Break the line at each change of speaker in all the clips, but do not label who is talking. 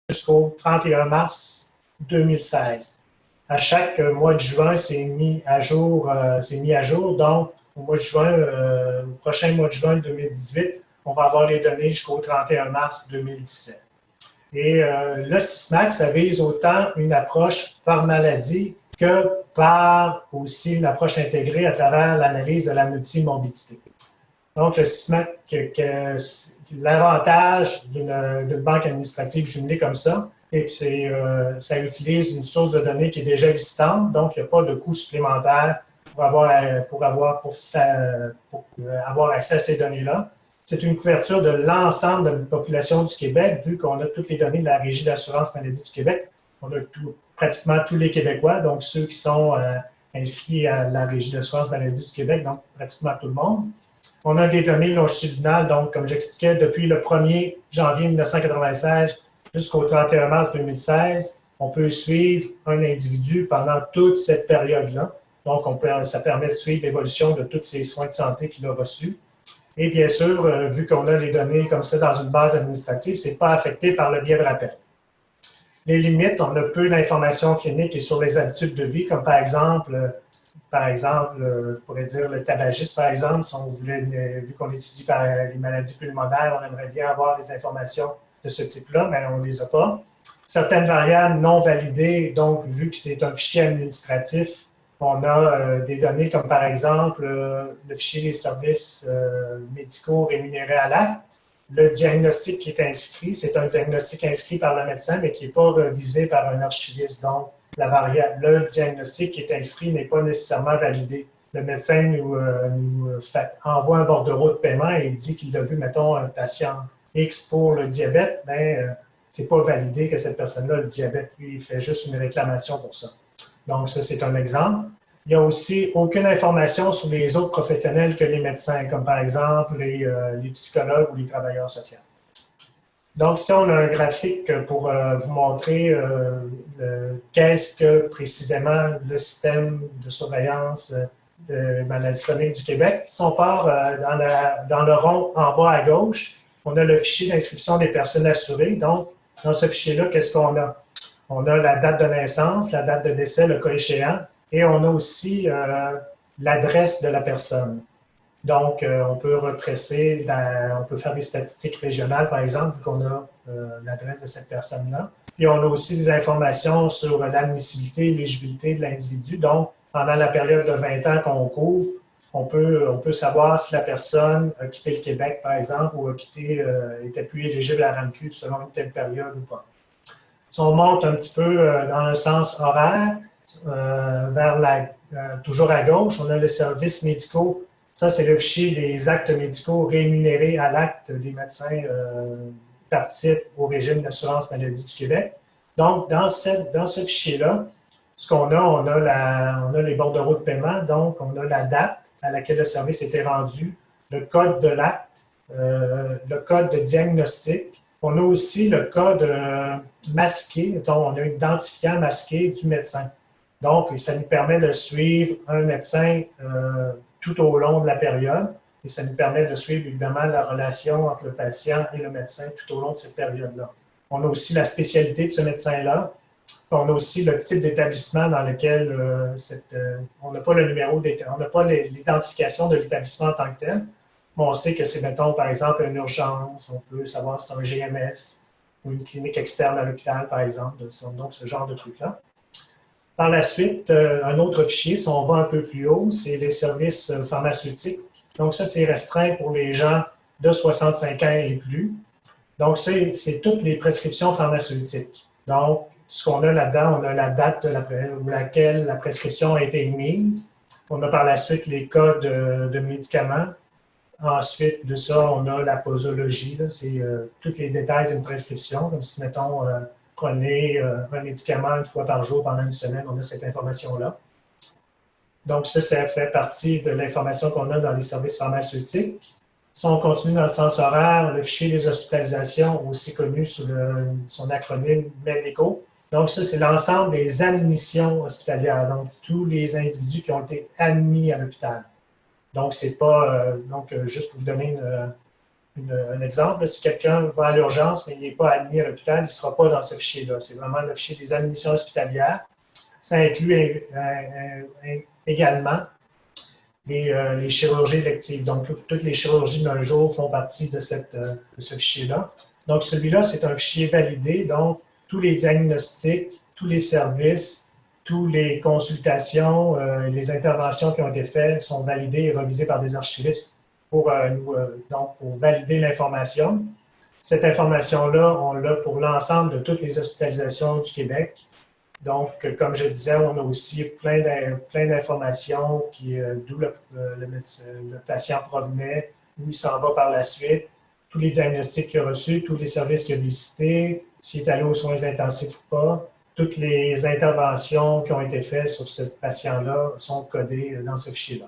jusqu'au 31 mars 2016. À chaque mois de juin, c'est mis à jour. Donc, au mois de juin, au prochain mois de juin 2018, on va avoir les données jusqu'au 31 mars 2017. Et le SISMAC, ça vise autant une approche par maladie que par aussi une approche intégrée à travers l'analyse de la multimorbidité. Donc, le SISMAC, l'avantage d'une banque administrative jumelée comme ça, et que ça utilise une source de données qui est déjà existante, donc il n'y a pas de coût supplémentaire pour avoir accès à ces données-là. C'est une couverture de l'ensemble de la population du Québec, vu qu'on a toutes les données de la Régie d'assurance maladie du Québec. On a pratiquement tous les Québécois, donc ceux qui sont inscrits à la Régie d'assurance maladie du Québec, donc pratiquement tout le monde. On a des données longitudinales, donc comme j'expliquais, depuis le 1er janvier 1996 jusqu'au 31 mars 2016, on peut suivre un individu pendant toute cette période-là. Donc, ça permet de suivre l'évolution de tous ces soins de santé qu'il a reçus. Et bien sûr, vu qu'on a les données comme ça dans une base administrative, ce n'est pas affecté par le biais de rappel. Les limites, on a peu d'informations cliniques et sur les habitudes de vie, comme par exemple, je pourrais dire le tabagisme, par exemple, si on voulait, vu qu'on étudie les maladies pulmonaires, on aimerait bien avoir des informations de ce type-là, mais on ne les a pas. Certaines variables non validées, donc vu que c'est un fichier administratif, on a des données comme par exemple le fichier des services médicaux rémunérés à l'acte. Le diagnostic qui est inscrit, c'est un diagnostic inscrit par le médecin, mais qui n'est pas révisé par un archiviste. Donc, le diagnostic qui est inscrit n'est pas nécessairement validé. Le médecin nous envoie un bordereau de paiement et il dit qu'il a vu, mettons, un patient X pour le diabète, mais c'est pas validé que cette personne-là a le diabète. Lui, il fait juste une réclamation pour ça. Donc, ça, c'est un exemple. Il n'y a aussi aucune information sur les autres professionnels que les médecins, comme par exemple les psychologues ou les travailleurs sociaux. Donc, si on a un graphique pour vous montrer qu'est-ce que précisément le système de surveillance de maladies chroniques du Québec, si on part dans le rond en bas à gauche, on a le fichier d'inscription des personnes assurées. Donc, dans ce fichier-là, qu'est-ce qu'on a? On a la date de naissance, la date de décès, le cas échéant, et on a aussi l'adresse de la personne. Donc, on peut retracer, on peut faire des statistiques régionales, par exemple, vu qu'on a l'adresse de cette personne-là. Puis, on a aussi des informations sur l'admissibilité et l'éligibilité de l'individu. Donc, pendant la période de 20 ans qu'on couvre, on peut savoir si la personne a quitté le Québec, par exemple, ou était plus éligible à la RAMQ selon une telle période ou pas. Si on monte un petit peu dans le sens horaire, toujours à gauche, on a les services médicaux. Ça, c'est le fichier des actes médicaux rémunérés à l'acte des médecins qui participent au régime d'assurance maladie du Québec. Donc, dans ce fichier-là, ce qu'on a, on a les bordereaux de paiement, donc on a la date à laquelle le service était rendu, le code de l'acte, le code de diagnostic. On a aussi le code masqué, donc on a un identifiant masqué du médecin. Donc, ça nous permet de suivre un médecin tout au long de la période et ça nous permet de suivre évidemment la relation entre le patient et le médecin tout au long de cette période-là. On a aussi la spécialité de ce médecin-là. On a aussi le type d'établissement dans lequel on n'a pas le numéro, on n'a pas l'identification de l'établissement en tant que tel, mais on sait que c'est, mettons, par exemple, une urgence, on peut savoir si c'est un GMF ou une clinique externe à l'hôpital, par exemple, donc ce genre de trucs-là. Par la suite, un autre fichier, si on va un peu plus haut, c'est les services pharmaceutiques. Donc ça, c'est restreint pour les gens de 65 ans et plus. Donc, c'est toutes les prescriptions pharmaceutiques. Donc, ce qu'on a là-dedans, on a la date où laquelle la prescription a été émise. On a par la suite les codes de médicaments. Ensuite de ça, on a la posologie. C'est tous les détails d'une prescription. Comme si, mettons, prenez un médicament une fois par jour pendant une semaine, on a cette information-là. Donc, ça fait partie de l'information qu'on a dans les services pharmaceutiques. Si on continue dans le sens horaire, le fichier des hospitalisations, aussi connu sous son acronyme MEDICO. Donc, ça, c'est l'ensemble des admissions hospitalières, donc tous les individus qui ont été admis à l'hôpital. Donc, c'est pas, juste pour vous donner un exemple. Si quelqu'un va à l'urgence, mais il n'est pas admis à l'hôpital, il ne sera pas dans ce fichier-là. C'est vraiment le fichier des admissions hospitalières. Ça inclut également les chirurgies électives. Donc, toutes les chirurgies d'un jour font partie de ce fichier-là. Donc, celui-là, c'est un fichier validé. Donc, tous les diagnostics, tous les services, toutes les consultations, les interventions qui ont été faites sont validées et revisées par des archivistes pour valider l'information. Cette information-là, on l'a pour l'ensemble de toutes les hospitalisations du Québec. Donc, comme je disais, on a aussi plein d'informations d'où le patient provenait, où il s'en va par la suite, tous les diagnostics qu'il a reçus, tous les services qu'il a visités, s'il est allé aux soins intensifs ou pas. Toutes les interventions qui ont été faites sur ce patient-là sont codées dans ce fichier-là.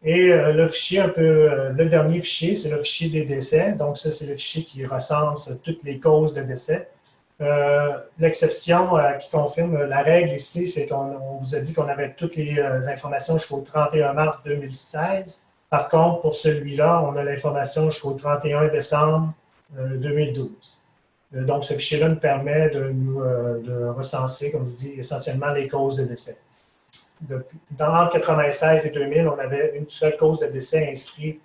Et le fichier le dernier fichier, c'est le fichier des décès. Donc, ça, c'est le fichier qui recense toutes les causes de décès. L'exception qui confirme la règle ici, c'est qu'on vous a dit qu'on avait toutes les informations jusqu'au 31 mars 2016. Par contre, pour celui-là, on a l'information jusqu'au 31 décembre 2012. Donc, ce fichier-là nous permet de recenser, comme je vous dis, essentiellement les causes de décès. Dans 1996 et 2000, on avait une seule cause de décès inscrite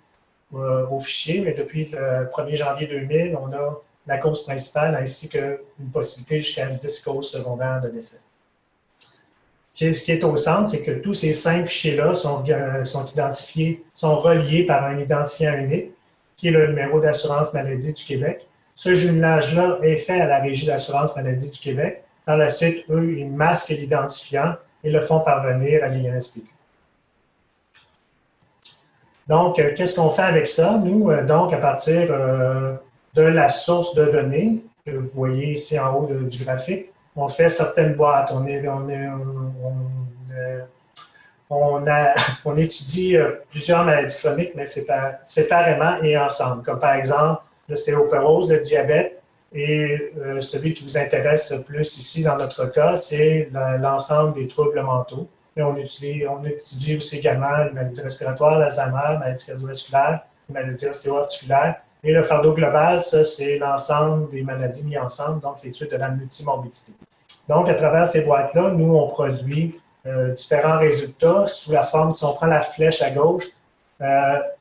au fichier, mais depuis le 1er janvier 2000, on a la cause principale ainsi qu'une possibilité jusqu'à 10 causes secondaires de décès. Ce qui est au centre, c'est que tous ces 5 fichiers-là sont identifiés, sont reliés par un identifiant unique, qui est le numéro d'assurance maladie du Québec. Ce jumelage-là est fait à la Régie d'assurance maladie du Québec. Par la suite, eux, ils masquent l'identifiant et le font parvenir à l'INSPQ. Donc, qu'est-ce qu'on fait avec ça? Nous, donc, à partir de la source de données, que vous voyez ici en haut du graphique, on fait certaines boîtes. On étudie plusieurs maladies chroniques, mais séparément et ensemble. Comme par exemple, l'ostéoporose, le diabète, et celui qui vous intéresse plus ici dans notre cas, c'est l'ensemble des troubles mentaux. Et on étudie aussi également les maladies respiratoires, l'Alzheimer, les maladies cardiovasculaires, les maladies ostéo-articulaires. Et le fardeau global, ça, c'est l'ensemble des maladies mises ensemble, donc l'étude de la multimorbidité. Donc, à travers ces boîtes-là, nous, on produit différents résultats sous la forme, si on prend la flèche à gauche,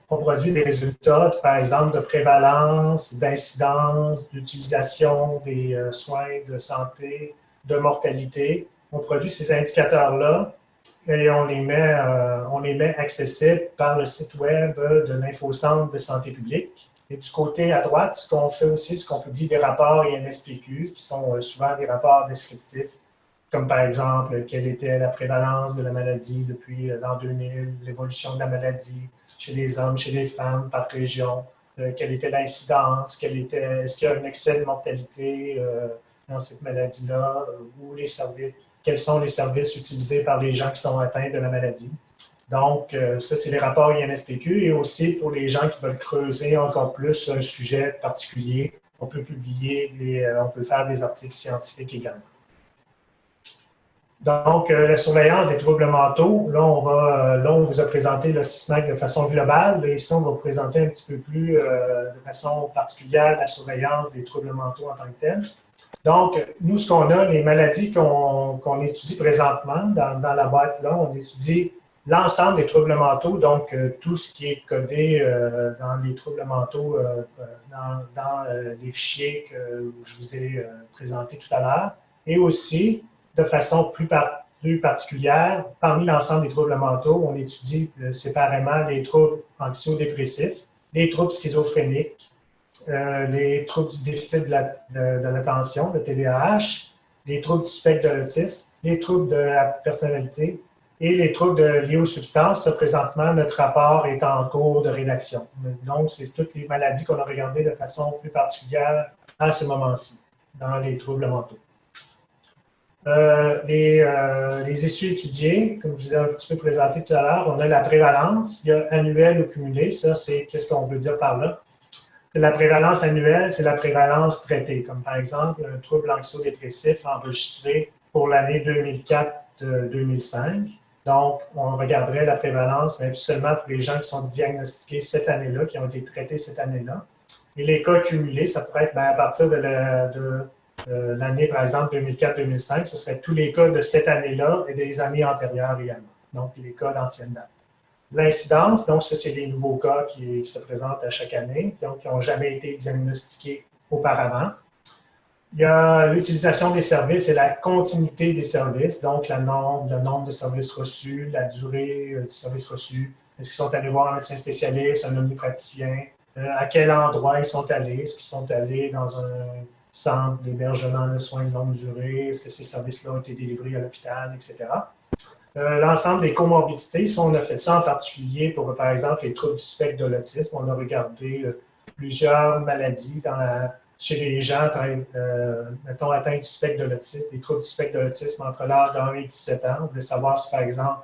on produit des résultats, par exemple, de prévalence, d'incidence, d'utilisation des soins de santé, de mortalité. On produit ces indicateurs-là et on les met accessibles par le site web de l'Infocentre de santé publique. Et du côté à droite, ce qu'on fait aussi, c'est qu'on publie des rapports INSPQ, qui sont souvent des rapports descriptifs, comme par exemple, quelle était la prévalence de la maladie depuis l'an 2000, l'évolution de la maladie chez les hommes, chez les femmes, par région, quelle était l'incidence, est-ce qu'il y a un excès de mortalité dans cette maladie-là, ou quels sont les services utilisés par les gens qui sont atteints de la maladie. Donc, ça, c'est les rapports INSPQ, et aussi pour les gens qui veulent creuser encore plus un sujet particulier, on peut on peut faire des articles scientifiques également. Donc, la surveillance des troubles mentaux, là, on vous a présenté le SISMAC de façon globale. Là, ici, on va vous présenter un petit peu plus de façon particulière la surveillance des troubles mentaux en tant que tels. Donc, nous, ce qu'on a, les maladies qu'on étudie présentement dans la boîte-là, on étudie l'ensemble des troubles mentaux, donc tout ce qui est codé dans les troubles mentaux, dans les fichiers que je vous ai présentés tout à l'heure, et aussi, de façon plus particulière, parmi l'ensemble des troubles mentaux, on étudie séparément les troubles anxio-dépressifs, les troubles schizophréniques, les troubles du déficit de l'attention, le TDAH, les troubles du spectre de l'autisme, les troubles de la personnalité et les troubles liés aux substances. Ça, présentement, notre rapport est en cours de rédaction. Donc, c'est toutes les maladies qu'on a regardées de façon plus particulière à ce moment-ci, dans les troubles mentaux. Les issues étudiées, comme je vous ai un petit peu présenté tout à l'heure, on a la prévalence, il y a annuel ou cumulé, ça c'est qu'est-ce qu'on veut dire par là. C'est la prévalence annuelle, c'est la prévalence traitée, comme par exemple un trouble anxio-dépressif enregistré pour l'année 2004-2005. Donc, on regarderait la prévalence, mais seulement pour les gens qui sont diagnostiqués cette année-là, qui ont été traités cette année-là. Et les cas cumulés, ça pourrait être à partir de l'année, par exemple, 2004-2005, ce serait tous les cas de cette année-là et des années antérieures également. Donc, les cas d'ancienne date. L'incidence, donc, ça, c'est les nouveaux cas qui se présentent à chaque année, donc qui n'ont jamais été diagnostiqués auparavant. Il y a l'utilisation des services et la continuité des services, donc le nombre de services reçus, la durée du service reçu. Est-ce qu'ils sont allés voir un médecin spécialiste, un omnipraticien? À quel endroit ils sont allés? Est-ce qu'ils sont allés dans un centre d'hébergement de soins de longue durée? Est-ce que ces services-là ont été délivrés à l'hôpital, etc.? L'ensemble des comorbidités, si on a fait ça en particulier pour, par exemple, les troubles du spectre de l'autisme, on a regardé plusieurs maladies chez les gens, mettons, atteints du spectre de l'autisme, des troubles du spectre de l'autisme entre l'âge de 1 et 17 ans. On voulait savoir si, par exemple,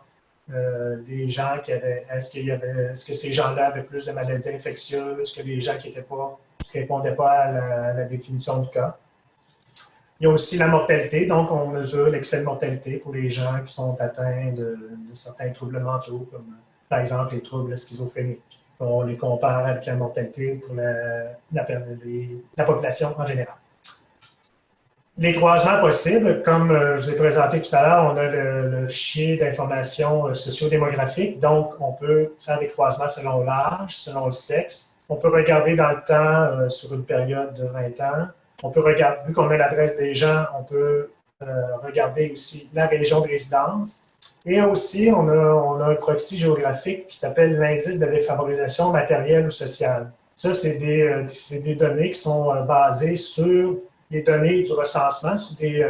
les gens est-ce que ces gens-là avaient plus de maladies infectieuses que les gens qui ne répondaient pas à la définition du cas. Il y a aussi la mortalité, donc on mesure l'excès de mortalité pour les gens qui sont atteints de certains troubles mentaux, comme par exemple les troubles schizophréniques. On les compare avec la mortalité pour la population en général. Les croisements possibles, comme je vous ai présenté tout à l'heure, on a le fichier d'information sociodémographique, donc on peut faire des croisements selon l'âge, selon le sexe. On peut regarder dans le temps sur une période de 20 ans. On peut regarder, vu qu'on a l'adresse des gens, on peut regarder aussi la région de résidence. Et aussi, on a un proxy géographique qui s'appelle l'indice de défavorisation matérielle ou sociale. Ça, c'est des données qui sont basées sur les données du recensement, sur des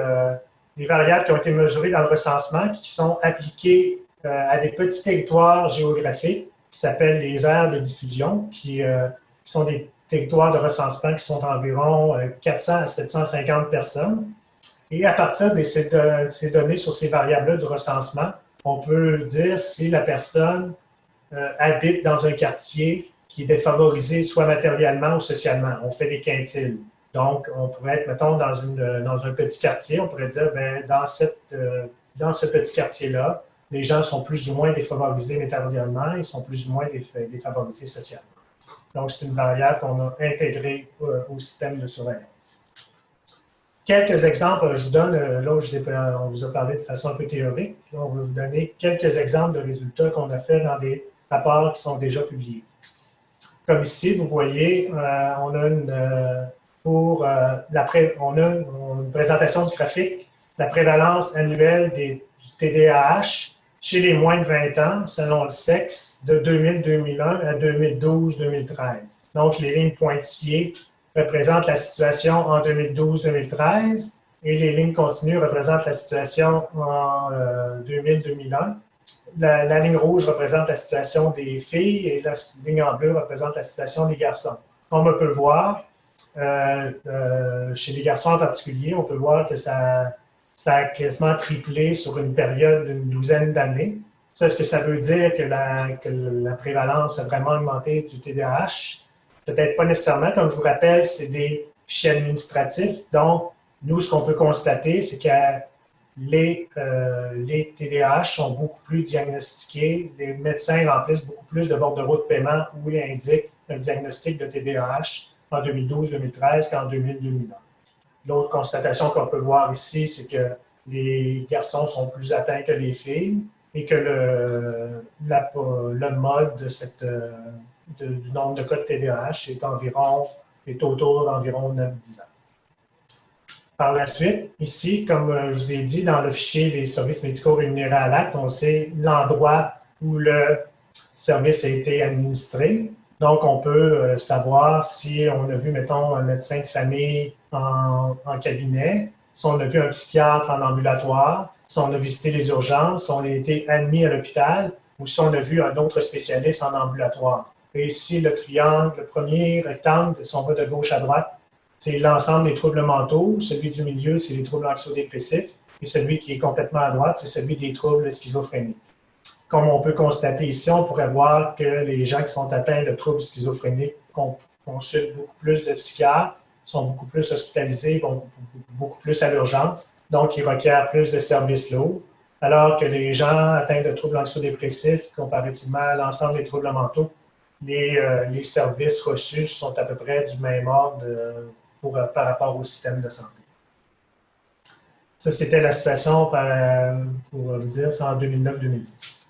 variables qui ont été mesurées dans le recensement, qui sont appliquées à des petits territoires géographiques qui s'appellent les aires de diffusion, qui sont des territoires de recensement qui sont environ 400 à 750 personnes. Et à partir de ces données sur ces variables-là du recensement, on peut dire si la personne habite dans un quartier qui est défavorisé soit matériellement ou socialement. On fait des quintiles. Donc, on pourrait être, mettons, dans un petit quartier, on pourrait dire, bien, dans ce petit quartier-là, les gens sont plus ou moins défavorisés matériellement, ils sont plus ou moins défavorisés socialement. Donc, c'est une variable qu'on a intégrée au système de surveillance. Quelques exemples, je vous donne, là, on vous a parlé de façon un peu théorique. Là, on va vous donner quelques exemples de résultats qu'on a fait dans des rapports qui sont déjà publiés. Comme ici, vous voyez, on a une présentation du graphique, la prévalence annuelle du TDAH chez les moins de 20 ans, selon le sexe, de 2000-2001 à 2012-2013. Donc, les lignes pointillées représentent la situation en 2012-2013 et les lignes continues représentent la situation en 2000-2001. La ligne rouge représente la situation des filles et la ligne en bleu représente la situation des garçons. Comme on peut le voir, chez les garçons en particulier, on peut voir que ça a quasiment triplé sur une période d'une douzaine d'années. Ça, est-ce que ça veut dire que la prévalence a vraiment augmenté du TDAH? Peut-être pas nécessairement. Comme je vous rappelle, c'est des fichiers administratifs. Donc, nous, ce qu'on peut constater, c'est que les TDAH sont beaucoup plus diagnostiqués. Les médecins remplissent beaucoup plus de bordereaux de paiement où ils indiquent un diagnostic de TDAH en 2012-2013 qu'en 2000-2001. L'autre constatation qu'on peut voir ici, c'est que les garçons sont plus atteints que les filles et que le mode du nombre de cas de TDAH est autour d'environ 9-10 ans. Par la suite, ici, comme je vous ai dit, dans le fichier des services médicaux rémunérés à l'acte, on sait l'endroit où le service a été administré. Donc, on peut savoir si on a vu, mettons, un médecin de famille en cabinet, si on a vu un psychiatre en ambulatoire, si on a visité les urgences, si on a été admis à l'hôpital ou si on a vu un autre spécialiste en ambulatoire. Et ici, le triangle, le premier rectangle, si on va de gauche à droite, c'est l'ensemble des troubles mentaux. Celui du milieu, c'est les troubles anxio-dépressifs. Et celui qui est complètement à droite, c'est celui des troubles schizophréniques. Comme on peut constater ici, on pourrait voir que les gens qui sont atteints de troubles schizophréniques consultent beaucoup plus de psychiatres, sont beaucoup plus hospitalisés, vont beaucoup plus à l'urgence, donc ils requièrent plus de services lourds, alors que les gens atteints de troubles anxio-dépressifs, comparativement à l'ensemble des troubles mentaux, les services reçus sont à peu près du même ordre par rapport au système de santé. Ça, c'était la situation, pour vous dire, c'est en 2009-2010.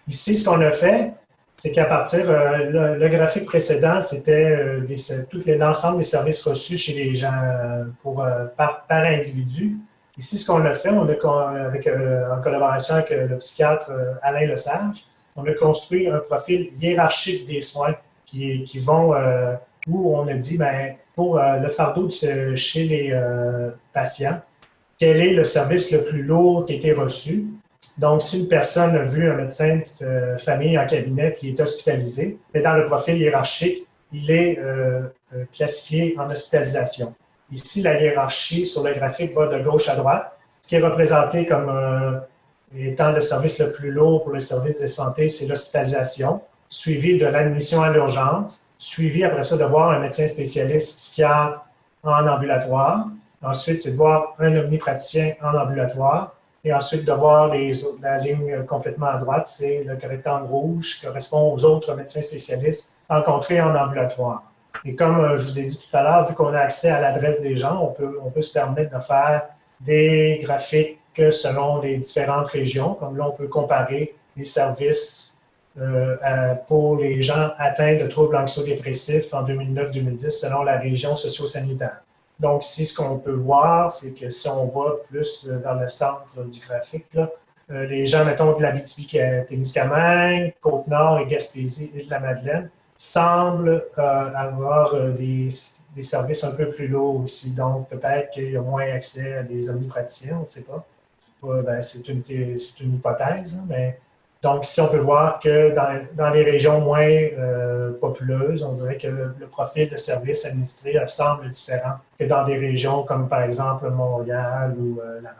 Ici, ce qu'on a fait, c'est qu'à partir, le graphique précédent, c'était l'ensemble des services reçus chez les gens par individu. Ici, ce qu'on a fait, en collaboration avec le psychiatre Alain Lesage, on a construit un profil hiérarchique des soins qui vont, où on a dit, ben, pour le fardeau chez les patients, quel est le service le plus lourd qui a été reçu. Donc, si une personne a vu un médecin de famille en cabinet qui est hospitalisé, dans le profil hiérarchique, il est classifié en hospitalisation. Ici, la hiérarchie sur le graphique va de gauche à droite. Ce qui est représenté comme étant le service le plus lourd pour le service de santé, c'est l'hospitalisation, suivi de l'admission à l'urgence, suivi après ça de voir un médecin spécialiste psychiatre en ambulatoire. Ensuite, c'est de voir un omnipraticien en ambulatoire. Et ensuite, de voir la ligne complètement à droite, c'est le rectangle rouge qui correspond aux autres médecins spécialistes rencontrés en ambulatoire. Et comme je vous ai dit tout à l'heure, vu qu'on a accès à l'adresse des gens, on peut se permettre de faire des graphiques selon les différentes régions. Comme là, on peut comparer les services pour les gens atteints de troubles anxio-dépressifs en 2009-2010 selon la région socio-sanitaire. Donc, ici, ce qu'on peut voir, c'est que si on va plus dans le centre du graphique, là, les gens, mettons, de l'Abitibi-Témiscamingue, Côte-Nord et Gaspésie et de la Madeleine semblent avoir des services un peu plus lourds ici. Donc, peut-être qu'il y a moins accès à des omnipraticiens, on ne sait pas. C'est une hypothèse, hein, mais donc, ici, on peut voir que dans les régions moins populeuses, on dirait que le profil de service administré semble différent que dans des régions comme, par exemple, Montréal ou Laval.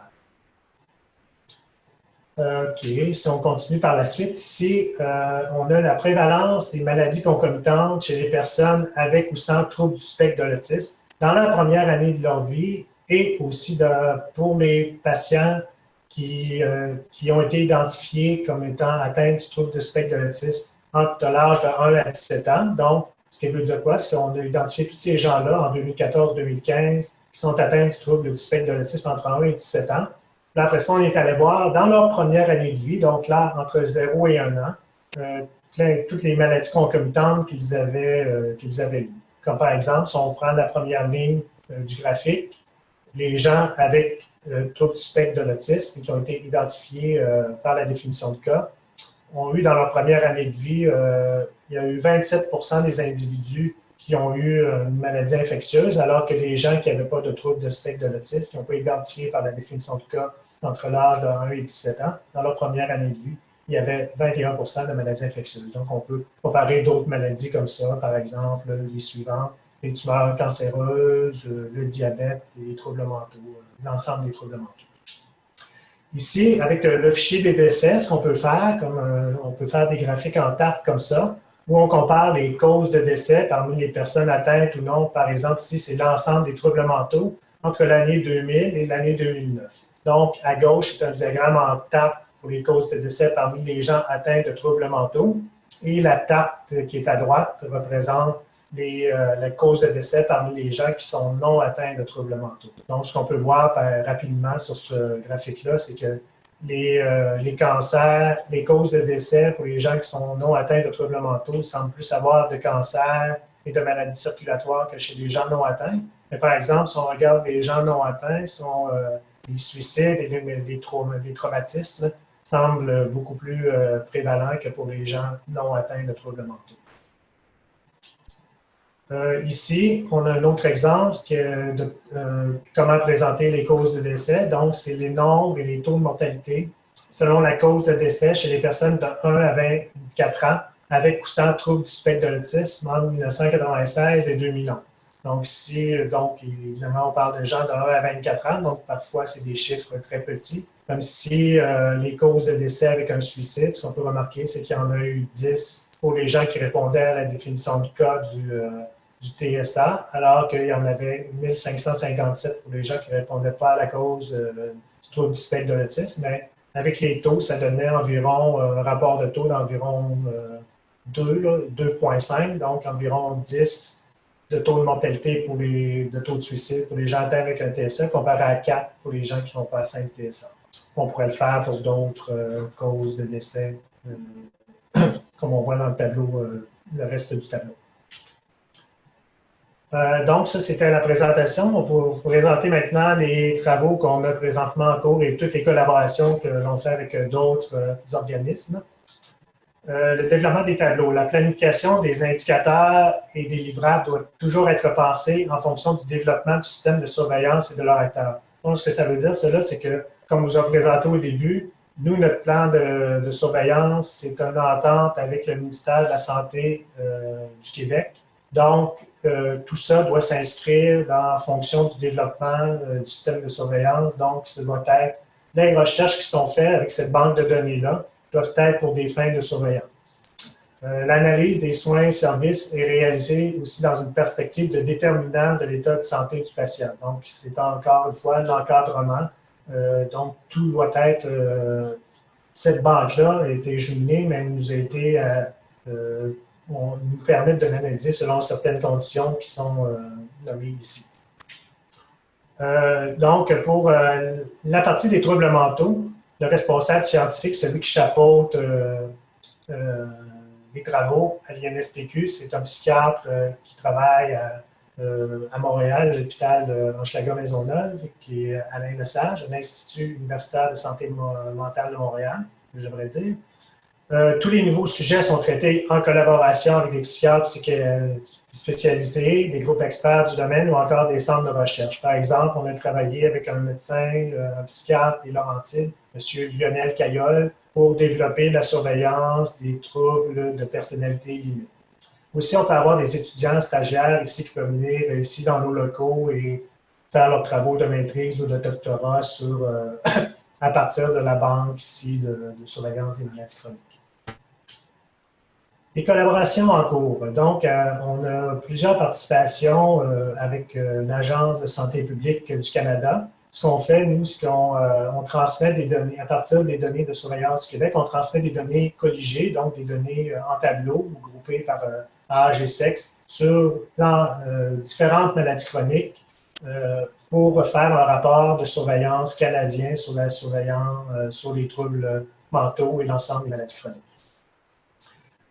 OK, si on continue par la suite, ici, on a la prévalence des maladies concomitantes chez les personnes avec ou sans troubles du spectre de l'autisme dans la première année de leur vie et aussi pour les patients qui ont été identifiés comme étant atteints du trouble du spectre de l'autisme entre l'âge de 1 à 17 ans. Donc, ce qui veut dire quoi? C'est qu'on a identifié tous ces gens-là en 2014-2015 qui sont atteints du trouble du spectre de l'autisme entre 1 et 17 ans. Puis après ça, on est allé voir dans leur première année de vie, donc là, entre 0 et 1 an, toutes les maladies concomitantes qu'ils avaient eues. Comme par exemple, si on prend la première ligne du graphique, les gens avec trouble du spectre de l'autisme qui ont été identifiés par la définition de cas ont eu dans leur première année de vie, il y a eu 27 des individus qui ont eu une maladie infectieuse, alors que les gens qui n'avaient pas de trouble de spectre de l'autisme, qui n'ont pas été identifiés par la définition de cas entre l'âge de 1 et 17 ans, dans leur première année de vie, il y avait 21 de maladies infectieuses. Donc, on peut comparer d'autres maladies comme ça, par exemple, les suivantes, les tumeurs cancéreuses, le diabète, les troubles mentaux, l'ensemble des troubles mentaux. Ici, avec le fichier des décès, ce qu'on peut faire, on peut faire des graphiques en tarte comme ça, où on compare les causes de décès parmi les personnes atteintes ou non. Par exemple, ici, c'est l'ensemble des troubles mentaux entre l'année 2000 et l'année 2009. Donc, à gauche, c'est un diagramme en tarte pour les causes de décès parmi les gens atteints de troubles mentaux. Et la tarte qui est à droite représente la cause de décès parmi les gens qui sont non atteints de troubles mentaux. Donc, ce qu'on peut voir rapidement sur ce graphique-là, c'est que les cancers, les causes de décès pour les gens qui sont non atteints de troubles mentaux semblent plus avoir de cancer et de maladies circulatoires que chez les gens non atteints. Mais par exemple, si on regarde les gens non atteints, les suicides et les traumatismes semblent beaucoup plus prévalents que pour les gens non atteints de troubles mentaux. Ici, on a un autre exemple de comment présenter les causes de décès. Donc, c'est les nombres et les taux de mortalité selon la cause de décès chez les personnes de 1 à 24 ans avec ou sans trouble du spectre de l'autisme entre 1996 et 2011. Donc, ici, évidemment, on parle de gens de 1 à 24 ans, donc parfois, c'est des chiffres très petits. Comme si les causes de décès avec un suicide, ce qu'on peut remarquer, c'est qu'il y en a eu 10 pour les gens qui répondaient à la définition de cas du TSA, alors qu'il y en avait 1557 pour les gens qui ne répondaient pas à la cause du trouble du spectre de l'autisme. Mais avec les taux, ça donnait environ un rapport de taux d'environ 2, 2,5, donc environ 10 de taux de mortalité de taux de suicide pour les gens atteints avec un TSA, comparé à 4 pour les gens qui n'ont pas atteint de TSA. On pourrait le faire pour d'autres causes de décès, comme on voit dans le tableau, le reste du tableau. Donc, ça, c'était la présentation. On va vous présenter maintenant les travaux qu'on a présentement en cours et toutes les collaborations que l'on fait avec d'autres organismes. Le développement des tableaux. La planification des indicateurs et des livrables doit toujours être pensée en fonction du développement du système de surveillance et de leur acteur. Donc, ce que ça veut dire, cela, c'est que, comme vous avez présenté au début, nous, notre plan de surveillance, c'est une entente avec le ministère de la Santé du Québec. Donc, tout ça doit s'inscrire en fonction du développement du système de surveillance. Donc, ce doit être les recherches qui sont faites avec cette banque de données-là doivent être pour des fins de surveillance. L'analyse des soins et services est réalisée aussi dans une perspective de déterminant de l'état de santé du patient. Donc, c'est encore une fois l'encadrement. Donc, tout doit être... cette banque-là a été jumelée, mais elle nous a été... on nous permet de l'analyser selon certaines conditions qui sont nommées ici. Donc, pour la partie des troubles mentaux, le responsable scientifique, celui qui chapeaute les travaux à l'INSPQ, c'est un psychiatre qui travaille à Montréal, à l'hôpital Hochelaga-Maisonneuve, qui est Alain Lesage, à l'Institut universitaire de santé mentale de Montréal, je devrais dire. Tous les nouveaux sujets sont traités en collaboration avec des psychiatres spécialisés, des groupes experts du domaine ou encore des centres de recherche. Par exemple, on a travaillé avec un médecin, un psychiatre des Laurentides, M. Lionel Caillol, pour développer la surveillance des troubles de personnalité limite. Aussi, on peut avoir des étudiants stagiaires ici qui peuvent venir ici dans nos locaux et faire leurs travaux de maîtrise ou de doctorat à partir de la banque ici de surveillance des maladies chroniques. Les collaborations en cours. Donc, on a plusieurs participations avec l'Agence de santé publique du Canada. Ce qu'on fait, nous, c'est qu'on transmet des données, à partir des données de surveillance du Québec, on transmet des données colligées, donc des données en tableau ou groupées par âge et sexe sur différentes maladies chroniques pour faire un rapport de surveillance canadien sur la surveillance, sur les troubles mentaux et l'ensemble des maladies chroniques.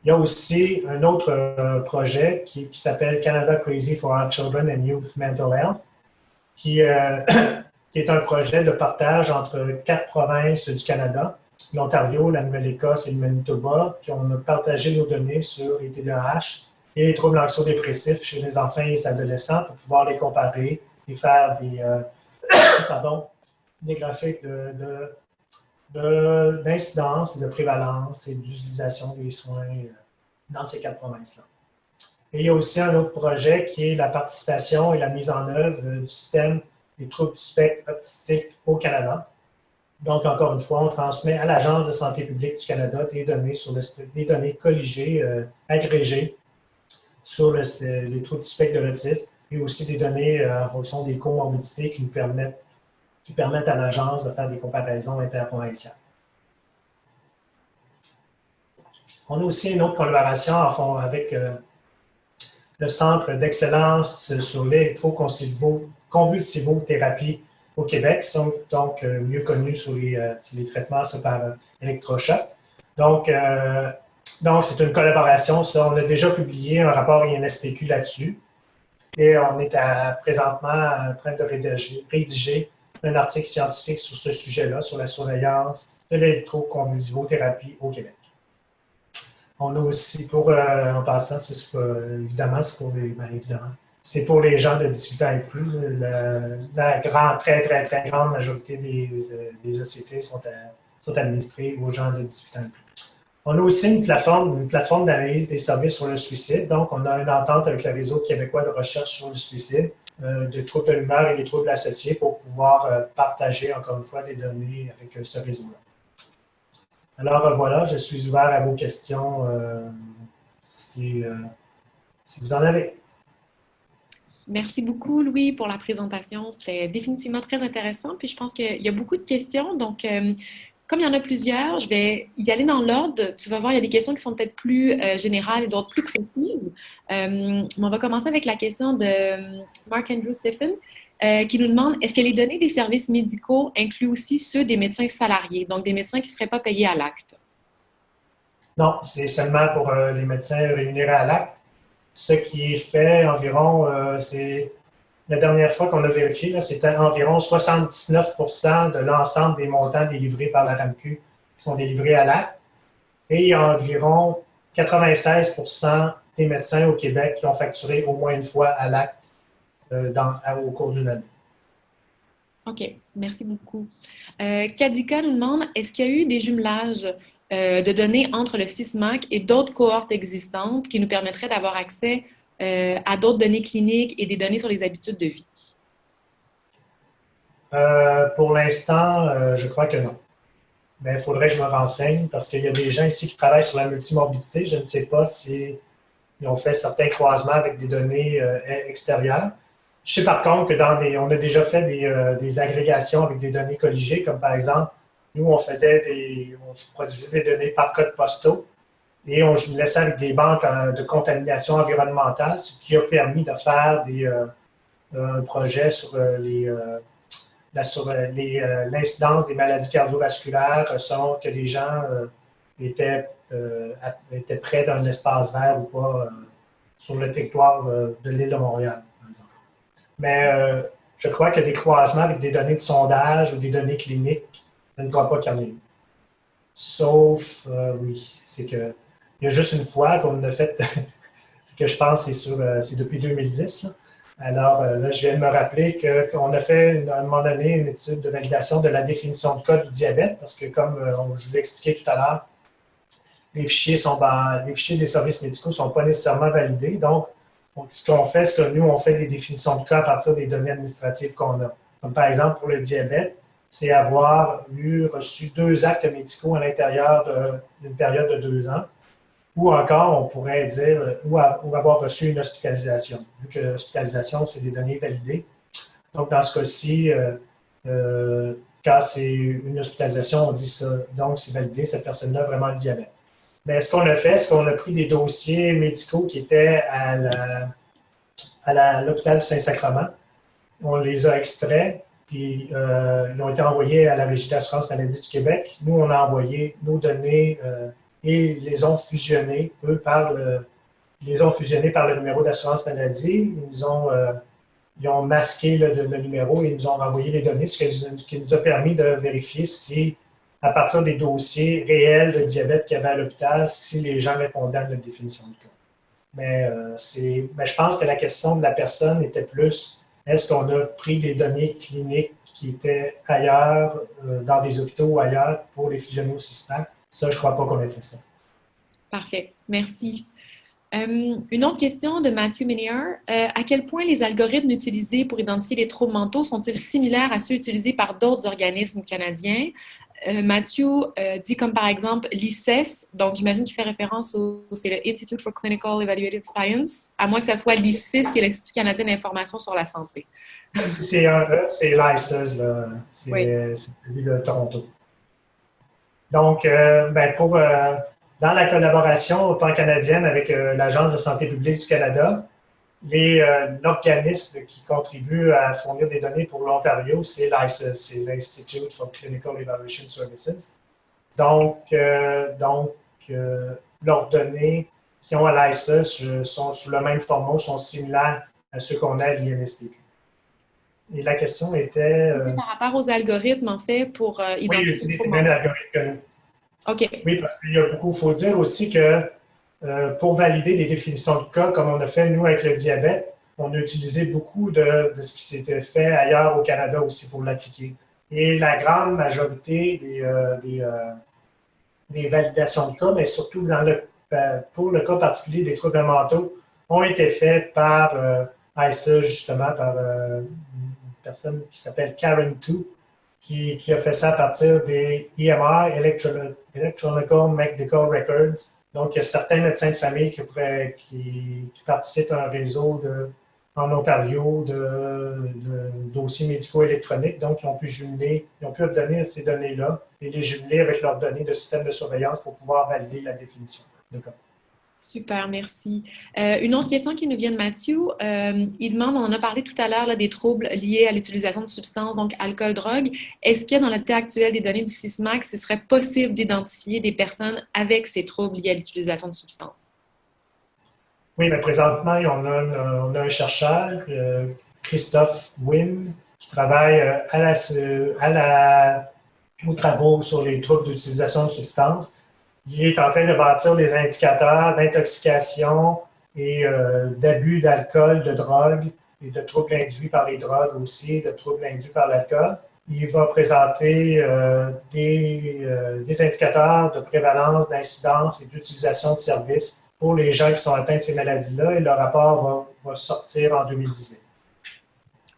Il y a aussi un autre projet qui s'appelle Canada Crazy for Our Children and Youth Mental Health, qui est un projet de partage entre 4 provinces du Canada, l'Ontario, la Nouvelle-Écosse et le Manitoba, qui ont partagé nos données sur les TDAH et les troubles anxio-dépressifs chez les enfants et les adolescents pour pouvoir les comparer et faire des graphiques d'incidence, de prévalence et d'utilisation des soins dans ces 4 provinces-là. Et il y a aussi un autre projet qui est la participation et la mise en œuvre du système des troubles du spectre autistique au Canada. Donc, encore une fois, on transmet à l'Agence de santé publique du Canada des données, des données colligées, agrégées sur les troubles du spectre de l'autisme et aussi des données en fonction des comorbidités qui permettent à l'agence de faire des comparaisons interprovinciales. On a aussi une autre collaboration avec le Centre d'excellence sur l'électroconvulsivothérapie au Québec, donc mieux connu sur les traitements par électrochoc. Donc, c'est une collaboration. On a déjà publié un rapport INSPQ là-dessus. Et on est présentement en train de rédiger un article scientifique sur ce sujet-là, sur la surveillance de l'électroconvulsivothérapie au Québec. On a aussi, en passant, c'est pour les gens de 18 ans et plus. La très grande majorité des ECT sont administrés aux gens de 18 ans et plus. On a aussi une plateforme d'analyse des services sur le suicide. Donc, on a une entente avec le Réseau québécois de recherche sur le suicide, de troubles de l'humeur et des troubles associés pour pouvoir partager, encore une fois, des données avec ce réseau-là. Alors, voilà, je suis ouvert à vos questions si vous en avez.
Merci beaucoup, Louis, pour la présentation. C'était définitivement très intéressant. Puis je pense qu'il y a beaucoup de questions. Donc, Comme il y en a plusieurs, je vais y aller dans l'ordre. Tu vas voir, il y a des questions qui sont peut-être plus générales et d'autres plus précises. Mais on va commencer avec la question de Mark Andrew Stephen qui nous demande, est-ce que les données des services médicaux incluent aussi ceux des médecins salariés, donc des médecins qui ne seraient pas payés à l'acte?
Non, c'est seulement pour les médecins rémunérés à l'acte. Ce qui est fait environ, c'est la dernière fois qu'on a vérifié, c'était environ 79% de l'ensemble des montants délivrés par la RAMQ qui sont délivrés à l'acte. Et il y a environ 96% des médecins au Québec qui ont facturé au moins une fois à l'acte au cours d'une année.
OK, merci beaucoup. Kadika nous demande, est-ce qu'il y a eu des jumelages de données entre le SISMAC et d'autres cohortes existantes qui nous permettraient d'avoir accès à d'autres données cliniques et des données sur les habitudes de vie?
Pour l'instant, je crois que non. Mais il faudrait que je me renseigne parce qu'il y a des gens ici qui travaillent sur la multimorbidité. Je ne sais pas s'ils ont fait certains croisements avec des données extérieures. Je sais par contre que on a déjà fait des agrégations avec des données colligées, comme par exemple, nous, on produisait des données par code postaux et on laissait avec des banques de contamination environnementale, ce qui a permis de faire un projet sur l'incidence des maladies cardiovasculaires selon que les gens étaient près d'un espace vert ou pas sur le territoire de l'île de Montréal, par exemple. Mais je crois que des croisements avec des données de sondage ou des données cliniques, je ne crois pas qu'il y en ait eu. Sauf, oui, c'est que il y a juste une fois qu'on a fait, ce que je pense, c'est depuis 2010. Là. Alors là, je viens de me rappeler qu'on a fait, à un moment donné, une étude de validation de la définition de cas du diabète, parce que comme je vous ai expliqué tout à l'heure, les fichiers des services médicaux ne sont pas nécessairement validés. Donc, ce qu'on fait, c'est que nous, on fait des définitions de cas à partir des données administratives qu'on a. Comme par exemple, pour le diabète, c'est avoir reçu 2 actes médicaux à l'intérieur d'une période de 2 ans. Ou encore, on pourrait dire, ou avoir reçu une hospitalisation, vu que l'hospitalisation, c'est des données validées. Donc, dans ce cas-ci, quand c'est une hospitalisation, on dit ça, donc c'est validé, cette personne-là a vraiment le diabète. Mais ce qu'on a fait, c'est qu'on a pris des dossiers médicaux qui étaient à l'hôpital du Saint-Sacrement. On les a extraits, puis ils ont été envoyés à la Régie d'assurance maladie du Québec. Nous, on a envoyé nos données et les ont fusionnés, les ont fusionnés par le numéro d'assurance maladie. Ils ont masqué le numéro et ils nous ont renvoyé les données, ce qui nous a permis de vérifier si, à partir des dossiers réels de diabète qu'il y avait à l'hôpital, si les gens répondaient à notre définition de cas. Mais je pense que la question de la personne était plus, est-ce qu'on a pris des données cliniques qui étaient ailleurs, dans des hôpitaux ou ailleurs, pour les fusionner au système? Ça, je ne crois pas qu'on ait fait ça.
Parfait. Merci. Une autre question de Matthew Minier. À quel point les algorithmes utilisés pour identifier les troubles mentaux sont-ils similaires à ceux utilisés par d'autres organismes canadiens? Matthew dit comme par exemple l'ICES, donc j'imagine qu'il fait référence c'est le Institute for Clinical Evaluative Science, à moins que ce soit l'ICIS, qui est l'Institut canadien d'information sur la santé.
C'est l'ICES, c'est celui de Toronto. Donc, dans la collaboration pan-canadienne avec l'Agence de santé publique du Canada, l'organisme qui contribue à fournir des données pour l'Ontario, c'est l'ICES, c'est l'Institute for Clinical Evaluation Services. Donc leurs données qui ont à l'ICES sont sous le même format, sont similaires à ceux qu'on a à l'INSPQ. Et la question était...
Par rapport aux algorithmes, en fait, pour identifier...
Oui, ils utilisent les mêmes algorithmes que nous.
OK.
Oui, parce qu'il y a beaucoup... Il faut dire aussi que pour valider des définitions de cas, comme on a fait, nous, avec le diabète, on a utilisé beaucoup de ce qui s'était fait ailleurs au Canada aussi pour l'appliquer. Et la grande majorité des validations de cas, mais surtout pour le cas particulier des troubles mentaux, ont été faits par ICES, justement, par une personne qui s'appelle Karen Tu, qui a fait ça à partir des EMR, Electronic Medical Records. Donc, il y a certains médecins de famille qui participent à un réseau en Ontario de dossiers médicaux électroniques. Donc, ils ont pu jumeler, ils ont pu obtenir ces données-là et les jumeler avec leurs données de système de surveillance pour pouvoir valider la définition de cas.
Super, merci. Une autre question qui nous vient de Mathieu. Il demande, on en a parlé tout à l'heure là, des troubles liés à l'utilisation de substances, donc alcool, drogue. Est-ce que dans l'état actuel des données du SISMAC, ce serait possible d'identifier des personnes avec ces troubles liés à l'utilisation de substances?
Oui, mais présentement, on a un chercheur, Christophe Wynne, qui travaille aux travaux sur les troubles d'utilisation de substances. Il est en train de bâtir des indicateurs d'intoxication et d'abus d'alcool, de drogue et de troubles induits par les drogues aussi, de troubles induits par l'alcool. Il va présenter des indicateurs de prévalence, d'incidence et d'utilisation de services pour les gens qui sont atteints de ces maladies-là et le rapport va sortir en 2018.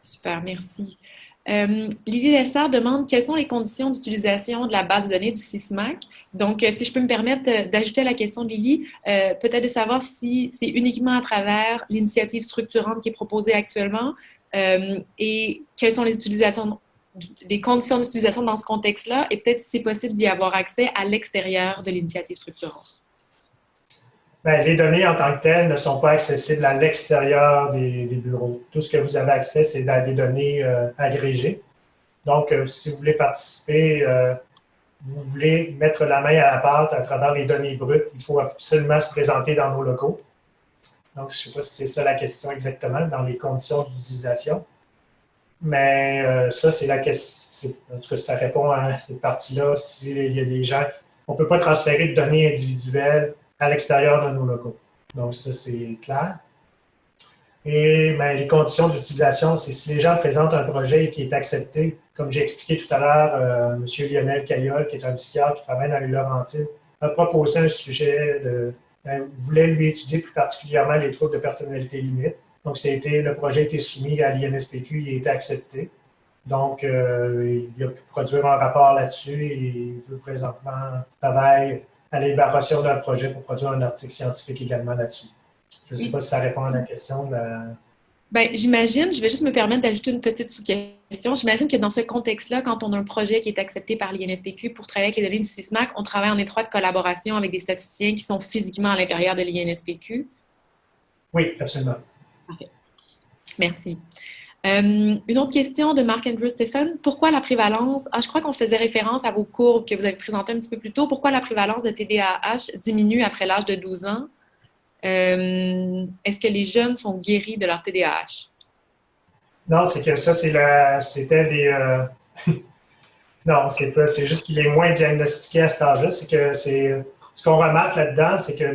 Super, merci. Lily Lessard demande quelles sont les conditions d'utilisation de la base de données du SISMAC. Donc, si je peux me permettre d'ajouter à la question de Lily, peut-être de savoir si c'est uniquement à travers l'initiative structurante qui est proposée actuellement et quelles sont les conditions d'utilisation dans ce contexte-là et peut-être si c'est possible d'y avoir accès à l'extérieur de l'initiative structurante.
Bien, les données en tant que telles ne sont pas accessibles à l'extérieur des bureaux. Tout ce que vous avez accès, c'est à des données agrégées. Donc, si vous voulez participer, vous voulez mettre la main à la pâte à travers les données brutes, il faut absolument se présenter dans nos locaux. Donc, je ne sais pas si c'est ça la question exactement, dans les conditions d'utilisation. Mais ça, c'est la question. En tout cas, ça répond à cette partie-là. S'il y a des gens, on ne peut pas transférer de données individuelles à l'extérieur de nos locaux. Donc, ça, c'est clair. Et bien, les conditions d'utilisation, c'est si les gens présentent un projet qui est accepté, comme j'ai expliqué tout à l'heure, M. Lionel Caillol, qui est un psychiatre qui travaille dans les Laurentides, a proposé un sujet voulait lui étudier plus particulièrement les troubles de personnalité limite. Donc, le projet a été soumis à l'INSPQ, il a été accepté. Donc, il a pu produire un rapport là-dessus et il veut présentement travailler à l'élaboration d'un projet pour produire un article scientifique également là-dessus. Je ne sais pas si ça répond à la question.
Bien, j'imagine, je vais juste me permettre d'ajouter une petite sous-question. J'imagine que dans ce contexte-là, quand on a un projet qui est accepté par l'INSPQ pour travailler avec les données du SISMAC, on travaille en étroite collaboration avec des statisticiens qui sont physiquement à l'intérieur de l'INSPQ.
Oui, absolument.
Parfait. Merci. Une autre question de Marc-Andrew Stephen. Pourquoi la prévalence, je crois qu'on faisait référence à vos courbes que vous avez présentées un petit peu plus tôt, pourquoi la prévalence de TDAH diminue après l'âge de 12 ans? Est-ce que les jeunes sont guéris de leur TDAH?
Non, c'est que ça, c'était des... non, c'est juste qu'il est moins diagnostiqué à cet âge-là. C'est que ce qu'on remarque là-dedans, c'est que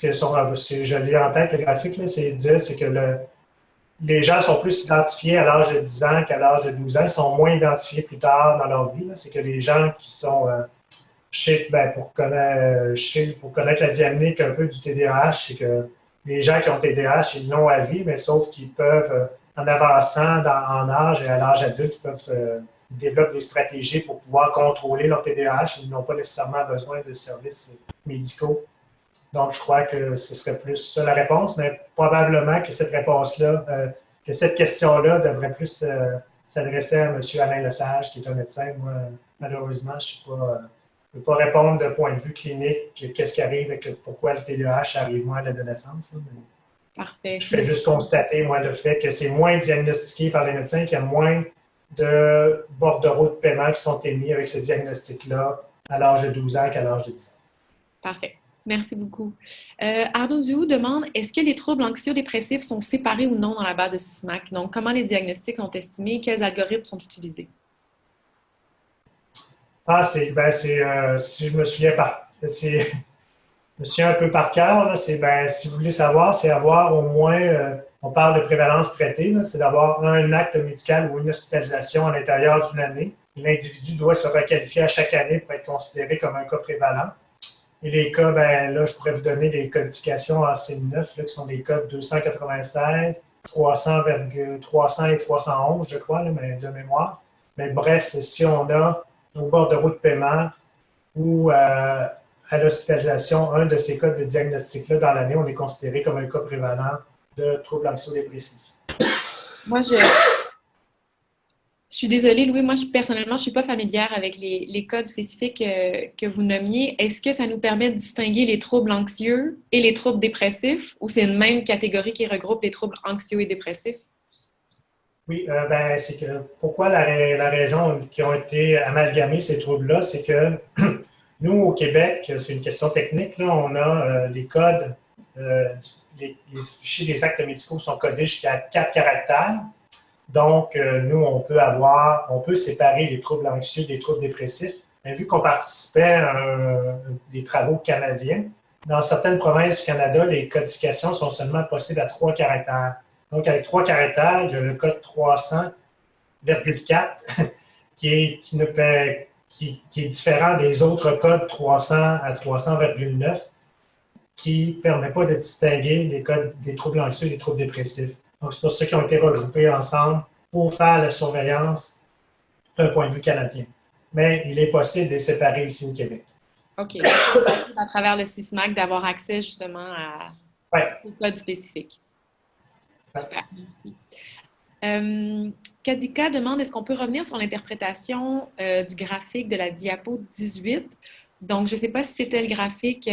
je l'ai en tête, le graphique, c'est que les gens sont plus identifiés à l'âge de 10 ans qu'à l'âge de 12 ans. Ils sont moins identifiés plus tard dans leur vie. C'est que les gens qui sont pour connaître la dynamique un peu du TDAH, c'est que les gens qui ont TDAH, ils l'ont à vie, mais sauf qu'ils peuvent, en avançant en âge et à l'âge adulte, ils développent des stratégies pour pouvoir contrôler leur TDAH. Ils n'ont pas nécessairement besoin de services médicaux. Donc, je crois que ce serait plus ça la réponse, mais probablement que cette réponse-là, que cette question-là devrait plus s'adresser à M. Alain Lesage, qui est un médecin. Moi, malheureusement, je ne peux pas répondre d'un point de vue clinique qu'est-ce qui arrive pourquoi le TDAH arrive moins à l'adolescence.
Parfait.
Je fais juste constater, moi, le fait que c'est moins diagnostiqué par les médecins, qu'il y a moins de bordereaux de paiement qui sont émis avec ce diagnostic-là à l'âge de 12 ans qu'à l'âge de 10 ans.
Parfait. Merci beaucoup. Arnaud Duhoux demande, est-ce que les troubles anxio-dépressifs sont séparés ou non dans la base de SISMAC? Donc, comment les diagnostics sont estimés? Quels algorithmes sont utilisés?
Si je me souviens un peu par cœur, si vous voulez savoir, c'est avoir au moins, on parle de prévalence traitée, c'est d'avoir un acte médical ou une hospitalisation à l'intérieur d'une année. L'individu doit se requalifier à chaque année pour être considéré comme un cas prévalent. Et les cas, là, je pourrais vous donner des codifications en CIM-9, qui sont des codes 296, 300 et 311, je crois, mais de mémoire. Mais bref, si on a au bordereau de paiement ou à l'hospitalisation, un de ces codes de diagnostic-là dans l'année, on est considéré comme un cas prévalent de troubles anxio-dépressifs.
Moi, je suis désolée, Louis, moi, personnellement, je ne suis pas familière avec les codes spécifiques que vous nommiez. Est-ce que ça nous permet de distinguer les troubles anxieux et les troubles dépressifs ou c'est une même catégorie qui regroupe les troubles anxieux et dépressifs?
Oui, ben, c'est que pourquoi la raison qui ont été amalgamés, ces troubles-là, c'est que nous, au Québec, c'est une question technique, là, on a les codes, les fichiers des actes médicaux sont codés jusqu'à 4 caractères. Donc, nous, on peut séparer les troubles anxieux des troubles dépressifs. Mais vu qu'on participait à des travaux canadiens, dans certaines provinces du Canada, les codifications sont seulement possibles à 3 caractères. Donc, avec 3 caractères, il y a le code 300,4 qui est différent des autres codes 300 à 300,9 qui ne permet pas de distinguer les codes des troubles anxieux et des troubles dépressifs. Donc, c'est pour ça qu'ils ont été regroupés ensemble pour faire la surveillance d'un point de vue canadien. Mais il est possible de les séparer ici au Québec.
OK. À travers le CISMAC, d'avoir accès justement aux codes spécifiques.
Ouais.
Super, merci. Kadika demande, est-ce qu'on peut revenir sur l'interprétation du graphique de la diapo 18? Donc, je ne sais pas si c'était le graphique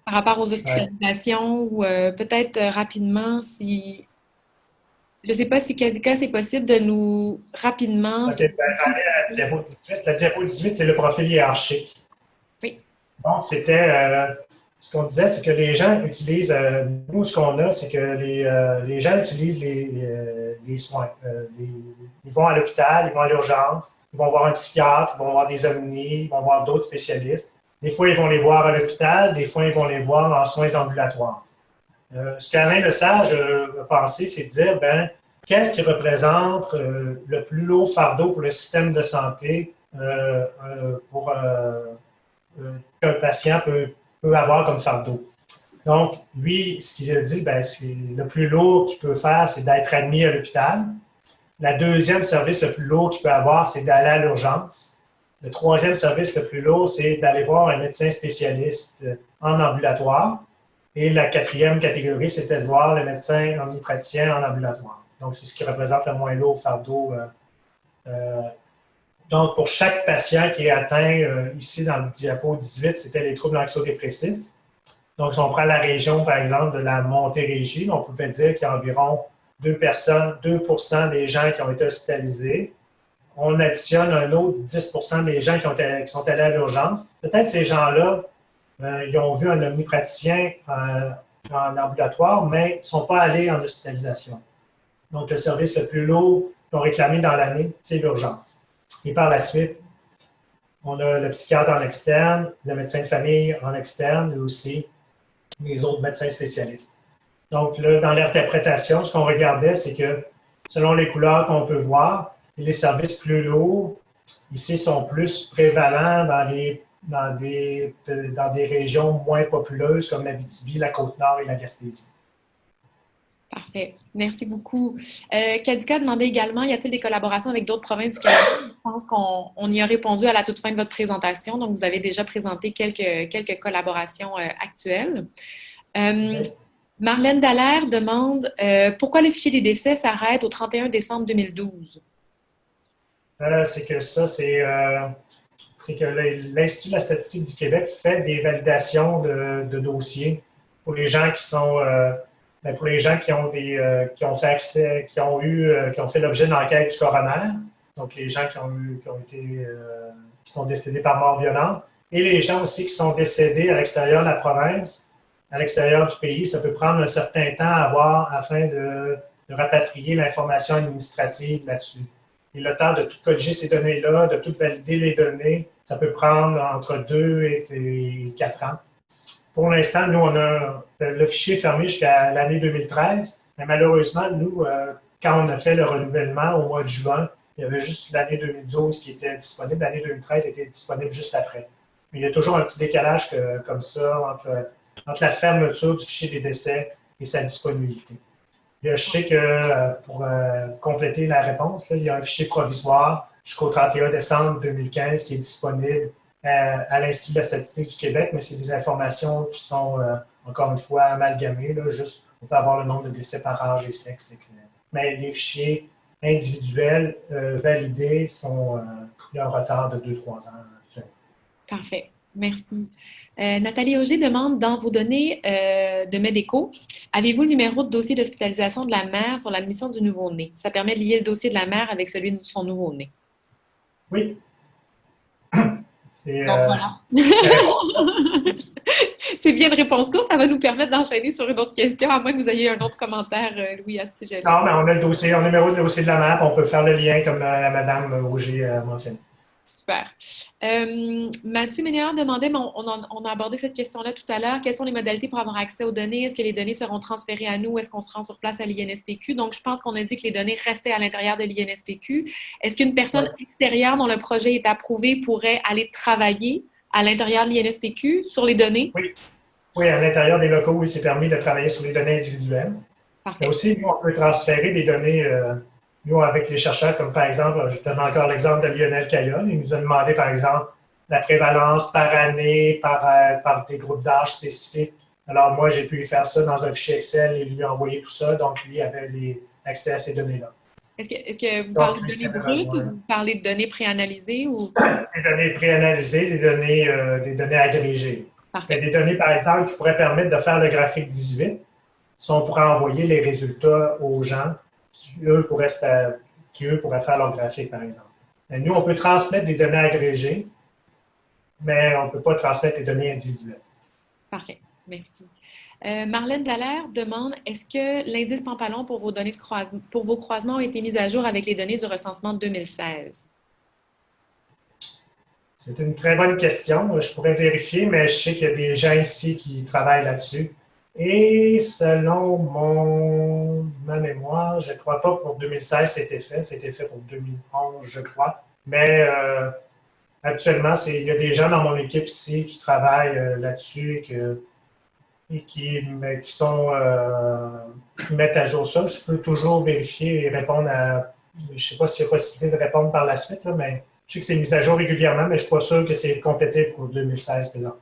par rapport aux hospitalisations ou peut-être rapidement si... Je ne sais pas si Kadika, c'est possible de nous rapidement...
OK, ben, j'en ai la diapo 18. La diapo 18, c'est le profil hiérarchique.
Oui.
Donc, c'était... ce qu'on disait, c'est que les gens utilisent... nous, ce qu'on a, c'est que les gens utilisent les soins. Ils vont à l'hôpital, ils vont à l'urgence, ils vont voir un psychiatre, ils vont voir des omnis, ils vont voir d'autres spécialistes. Des fois, ils vont les voir à l'hôpital, des fois, ils vont les voir en soins ambulatoires. Ce qu'Alain Lesage a pensé, c'est de dire, ben, qu'est-ce qui représente le plus lourd fardeau pour le système de santé pour qu'un patient peut avoir comme fardeau. Donc, lui, ce qu'il a dit, ben, c'est le plus lourd qu'il peut faire, c'est d'être admis à l'hôpital. Le deuxième service le plus lourd qu'il peut avoir, c'est d'aller à l'urgence. Le troisième service le plus lourd, c'est d'aller voir un médecin spécialiste en ambulatoire. Et la quatrième catégorie, c'était de voir le médecin omnipraticien en ambulatoire. Donc, c'est ce qui représente le moins lourd fardeau. Donc, pour chaque patient qui est atteint, ici dans le diapo 18, c'était les troubles anxio-dépressifs. Donc, si on prend la région, par exemple, de la Montérégie, on pouvait dire qu'il y a environ 2 des gens qui ont été hospitalisés. On additionne un autre 10 des gens qui sont allés à l'urgence. Peut-être ces gens-là, ils ont vu un omnipraticien en ambulatoire, mais ils ne sont pas allés en hospitalisation. Donc, le service le plus lourd qu'ils ont réclamé dans l'année, c'est l'urgence. Et par la suite, on a le psychiatre en externe, le médecin de famille en externe et aussi les autres médecins spécialistes. Donc, là, dans l'interprétation, ce qu'on regardait, c'est que selon les couleurs qu'on peut voir, les services plus lourds, ici, sont plus prévalents dans des régions moins populeuses comme l'Abitibi, la Côte-Nord et la Gaspésie.
Parfait. Merci beaucoup. Kadika demandait également, y a-t-il des collaborations avec d'autres provinces du Canada? Je pense qu'on y a répondu à la toute fin de votre présentation. Donc, vous avez déjà présenté quelques collaborations actuelles. Marlène Dallaire demande pourquoi le fichier des décès s'arrête au 31 décembre 2012? C'est que
l'Institut de la statistique du Québec fait des validations de dossiers pour les gens qui sont pour les gens qui ont fait accès, qui ont fait l'objet d'une enquête du coroner, donc les gens qui sont décédés par mort violente, et les gens aussi qui sont décédés à l'extérieur de la province, à l'extérieur du pays. Ça peut prendre un certain temps à avoir afin de rapatrier l'information administrative là-dessus. Et le temps de tout colliger ces données-là, de tout valider les données, ça peut prendre entre 2 et 4 ans. Pour l'instant, nous, on a le fichier fermé jusqu'à l'année 2013, mais malheureusement, nous, quand on a fait le renouvellement au mois de juin, il y avait juste l'année 2012 qui était disponible. L'année 2013 était disponible juste après. Mais il y a toujours un petit décalage comme ça entre la fermeture du fichier des décès et sa disponibilité. Je sais que pour compléter la réponse, là, il y a un fichier provisoire jusqu'au 31 décembre 2015 qui est disponible à l'Institut de la statistique du Québec, mais c'est des informations qui sont encore une fois, amalgamés, là, juste on peut avoir le nombre de décès par âge et sexe. Mais les fichiers individuels validés sont il y a un retard de 2-3 ans actuellement.
Parfait. Merci. Nathalie Auger demande, dans vos données de Médéco, avez-vous le numéro de dossier d'hospitalisation de la mère sur l'admission du nouveau-né? Ça permet de lier le dossier de la mère avec celui de son nouveau-né.
Oui.
Donc, voilà. C'est bien une réponse courte. Ça va nous permettre d'enchaîner sur une autre question, à moins que vous ayez un autre commentaire, Louis, à ce sujet-là.
Non, mais on a le dossier, on a le numéro de dossier de la mère, on peut faire le lien comme Mme Auger a mentionné.
Super. Mathieu Ménéard demandait, mais on a abordé cette question-là tout à l'heure, quelles sont les modalités pour avoir accès aux données? Est-ce que les données seront transférées à nous? Est-ce qu'on se rend sur place à l'INSPQ? Donc, je pense qu'on a dit que les données restaient à l'intérieur de l'INSPQ. Est-ce qu'une personne extérieure dont le projet est approuvé pourrait aller travailler à l'intérieur de l'INSPQ sur les données?
Oui. Oui, à l'intérieur des locaux, oui, c'est permis de travailler sur les données individuelles.
Parfait.
Mais aussi, nous, on peut transférer des données, nous, avec les chercheurs, comme par exemple, je donne encore l'exemple de Lionel Caillol. Il nous a demandé, par exemple, la prévalence par année, par des groupes d'âge spécifiques. Alors, moi, j'ai pu lui faire ça dans un fichier Excel et lui envoyer tout ça. Donc, lui avait accès à ces données-là.
Est-ce que vous parlez de données brutes ou vous parlez de données préanalysées? Ou...
Des données préanalysées, des données agrégées. Mais des données, par exemple, qui pourraient permettre de faire le graphique 18, si on pourrait envoyer les résultats aux gens qui, eux, pourraient faire leur graphique, par exemple. Mais nous, on peut transmettre des données agrégées, mais on ne peut pas transmettre des données individuelles.
Parfait. Merci. Marlène Dallaire demande, est-ce que l'indice Pampalon pour vos croisements a été mis à jour avec les données du recensement de 2016?
C'est une très bonne question. Je pourrais vérifier, mais je sais qu'il y a des gens ici qui travaillent là-dessus. Et selon ma mémoire, je ne crois pas que pour 2016 c'était fait. C'était fait pour 2011, je crois. Mais actuellement, il y a des gens dans mon équipe ici qui travaillent là-dessus et qui mettent à jour ça. Je peux toujours vérifier et répondre à... Je ne sais pas s'il y a possibilité de répondre par la suite, là, mais je sais que c'est mis à jour régulièrement, mais je ne suis pas sûr que c'est complété pour 2016 présentement.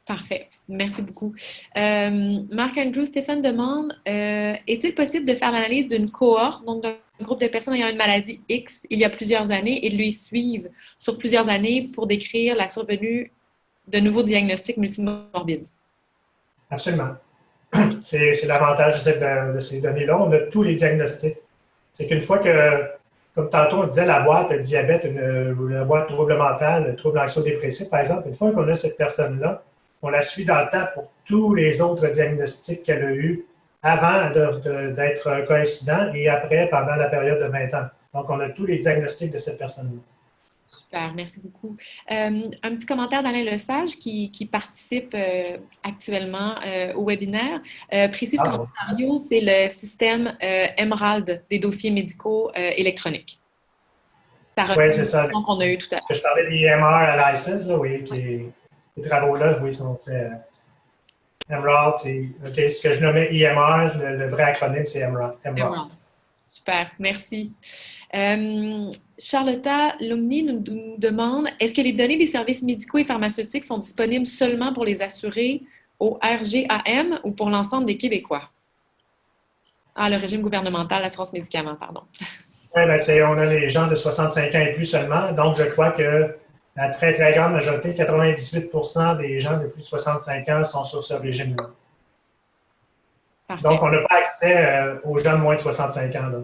Parfait. Merci beaucoup. Marc-Andrew Stéphane demande, est-il possible de faire l'analyse d'une cohorte, donc d'un groupe de personnes ayant une maladie X il y a plusieurs années et de les suivre sur plusieurs années pour décrire la survenue de nouveaux diagnostics multimorbides?
Absolument. C'est l'avantage de ces données-là. On a tous les diagnostics. C'est qu'une fois que, comme tantôt on disait, la boîte diabète, la boîte trouble mental, trouble anxio-dépressif, par exemple, une fois qu'on a cette personne-là, on la suit dans le temps pour tous les autres diagnostics qu'elle a eus avant d'être coïncident et après, pendant la période de 20 ans. Donc, on a tous les diagnostics de cette personne-là.
Super, merci beaucoup. Un petit commentaire d'Alain Lesage qui participe actuellement au webinaire. Précise qu'en Ontario, c'est le système Emerald des dossiers médicaux électroniques.
Oui, c'est ça.
Qu'on a eu tout à l'heure.
Je parlais des EMR license, là, oui, les travaux-là, oui, sont faits. Emerald, c'est ce que je nommais EMR, le vrai acronyme, c'est Emerald.
Super, merci. Charlotta Longny nous demande, est-ce que les données des services médicaux et pharmaceutiques sont disponibles seulement pour les assurés au RGAM ou pour l'ensemble des Québécois? Ah, le régime gouvernemental, l'assurance médicaments, pardon.
Oui, bien, on a les gens de 65 ans et plus seulement. Donc, je crois que la très, très grande majorité, 98 des gens de plus de 65 ans sont sur ce régime-là. Donc, on n'a pas accès aux gens de moins de 65 ans, là,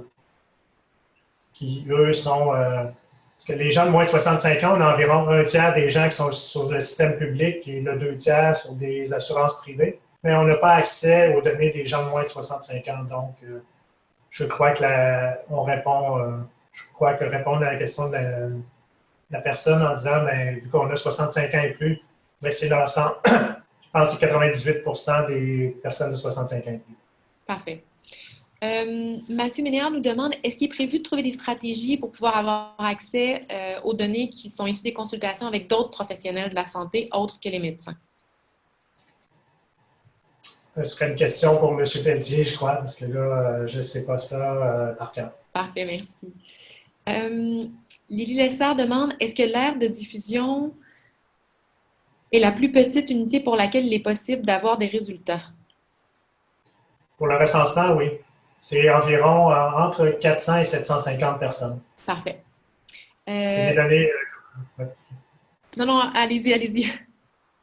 qui, eux, sont... parce que les gens de moins de 65 ans, on a environ un tiers des gens qui sont sur le système public et le 2 tiers sur des assurances privées. Mais on n'a pas accès aux données des gens de moins de 65 ans. Donc, je crois que répondre à la question de la personne en disant, bien, vu qu'on a 65 ans et plus, bien, c'est l'ensemble. Je pense que c'est 98 des personnes de 65 ans et plus.
Parfait. Mathieu Ménéard nous demande, est-ce qu'il est prévu de trouver des stratégies pour pouvoir avoir accès aux données qui sont issues des consultations avec d'autres professionnels de la santé autres que les médecins?
Ce serait une question pour M. Pelletier, je crois, parce que là, je ne sais pas ça par cœur.
Parfait, merci. Lily Lessard demande, est-ce que l'aire de diffusion Et la plus petite unité pour laquelle il est possible d'avoir des résultats?
Pour le recensement, oui. C'est environ entre 400 et 750 personnes.
Parfait.
C'est des données.
Non, non, allez-y, allez-y.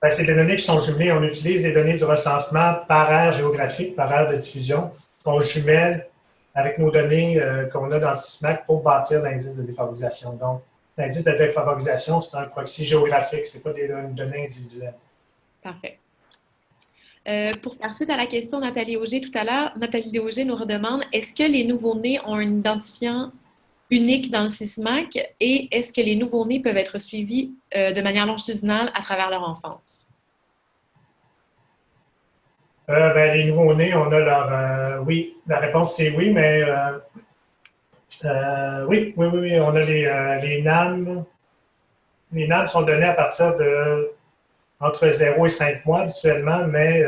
Ben, c'est des données qui sont jumelées. On utilise des données du recensement par aire géographique, par aire de diffusion, qu'on jumelle avec nos données qu'on a dans le SISMAC pour bâtir l'indice de défavorisation. Donc, l'indice de défavorisation, c'est un proxy géographique, ce n'est pas des données individuelles.
Parfait. Pour faire suite à la question de Nathalie Auger tout à l'heure, Nathalie Auger nous redemande, est-ce que les nouveau-nés ont un identifiant unique dans le SISMAC et est-ce que les nouveau-nés peuvent être suivis de manière longitudinale à travers leur enfance?
Ben, les nouveau-nés, on a leur... oui, la réponse c'est oui, mais oui, on a les NAM. Les NAM sont donnés à partir de entre 0 et 5 mois habituellement, mais